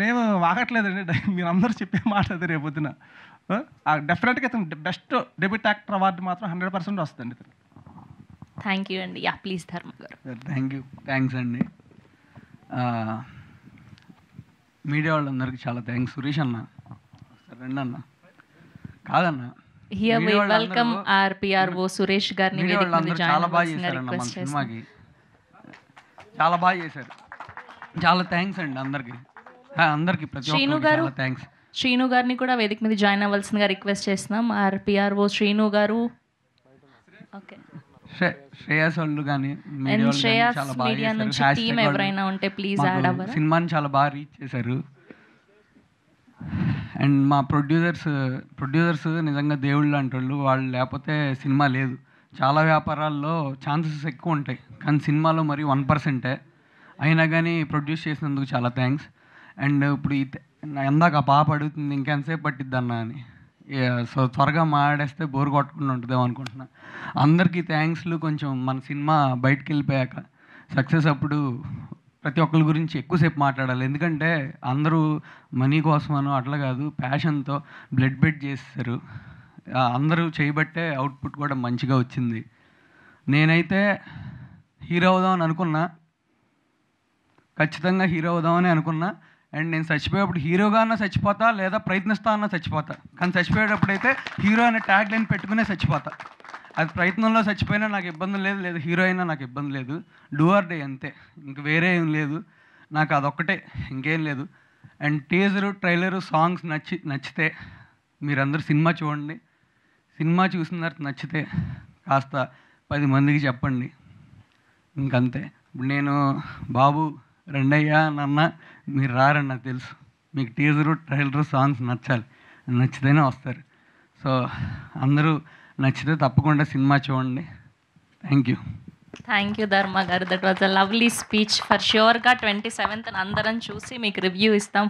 నేనేం వాగట్లేదండి. మీరందరూ చెప్పే మాట అది రేపొద్దున. డెఫినెట్‌గా ఇతను బెస్ట్ డెబ్యూట్ యాక్టర్ అవార్డు మాత్రం 100% వస్తదండి ఇతనికి. థ్యాంక్ యూ అండి. యాహ్! ప్లీజ్ ధర్మ గారు. థ్యాంక్స్ అండి. మీడియా వాళ్ళందరికీ చాలా థ్యాంక్స్. సురేష్ అన్న రండి అన్న. కాదన్న, here we media welcome R PRO Suresh గారిని మీడియా వేదిక మీద వాళ్ళందరూ జాయిన్ చాలా బాగా అవ్వాల్సిందిగా చేశారన్న మన రిక్వెస్ట్ చేస్తున్నాం. సినిమాకి. చాలా బాగా చేశారు. చాలా థ్యాంక్స్ అండి అందరికి. అందరికి ప్రతి శ్రీను ఒక్కరికి గారు, చాలా థ్యాంక్స్. శ్రీను గారిని కూడా వేదిక మీద జాయిన్ అవ్వాల్సిందిగా రిక్వెస్ట్ చేస్తున్నాం. ఆర్ పిఆర్ఓ శ్రీను గారు. ఓకే. శ్రేయస్ వాళ్ళు కానీ అండ్ శ్రేయస్ మీడియా నుంచి టీం ఎవరైనా ఉంటే ప్లీజ్ యాడ్ అవ్వరా. సినిమాని చాలా బాగా రీచ్ చేశారు. అండ్ మా ప్రొడ్యూసర్స్ నిజంగా దేవుళ్ళు లాంటి వాళ్ళు లేకపోతే సినిమా లేదు. చాలా వ్యాపారాల్లో ఛాన్సెస్ ఎక్కువ ఉంటాయి, కానీ సినిమాలో మరి 1%. అయినా కానీ ప్రొడ్యూస్ చేసినందుకు చాలా థ్యాంక్స్. అండ్ ఇప్పుడు ఎందాక ఆ పాప అడుగుతుంది ఇంకెంతసేపు పట్టిద్ది అన్న అని. సో త్వరగా మాడేస్తే బోర్ కొట్టకుండా ఉంటుందేమో అనుకుంటున్నా. అందరికీ థ్యాంక్స్లు. కొంచెం మన సినిమా బయటికి వెళ్ళిపోయాక సక్సెస్ అప్పుడు ప్రతి ఒక్కరి గురించి ఎక్కువసేపు మాట్లాడాలి. ఎందుకంటే అందరూ మనీ కోసమనో అట్లా కాదు, ప్యాషన్తో బ్లడ్ బెడ్ చేస్తారు. అందరూ చేయబట్టే అవుట్పుట్ కూడా మంచిగా వచ్చింది. నేనైతే హీరో అవుదామని అనుకున్నా, ఖచ్చితంగా హీరో అవుదామని అనుకున్నా. అండ్ నేను చచ్చిపోయేప్పుడు హీరోగా అన్నా చచ్చిపోతా, లేదా ప్రయత్నిస్తా అన్నా చచ్చిపోతా. కానీ చచ్చిపోయేటప్పుడు అయితే హీరో అనే ట్యాగ్ లైన్ పెట్టుకునే చచ్చిపోతా. అది ప్రయత్నంలో చచ్చిపోయినా నాకు ఇబ్బంది లేదు, లేదా హీరో అయినా నాకు ఇబ్బంది లేదు. డూ ఆర్ డే అంతే, ఇంక వేరే ఏం లేదు. నాకు అదొక్కటే, ఇంకేం లేదు. అండ్ టీజరు, ట్రైలరు, సాంగ్స్ నచ్చితే మీరందరూ సినిమా చూడండి. సినిమా చూసిన తర్వాత నచ్చితే కాస్త 10 మందికి చెప్పండి. ఇంకంతే. ఇప్పుడు నేను బాబు రెండయ్యా నాన్న మీరు రారని నాకు తెలుసు. మీకు టీజరు, ట్రైలరు, సాంగ్స్ నచ్చాలి, నచ్చితేనే వస్తారు. సో అందరూ నచ్చితే తప్పకుండా సినిమా చూడండి. Thank you Dharma garu. That was a lovely speech. For ష్యూర్గా 27th అందరం చూసి మీకు రివ్యూ ఇస్తాం.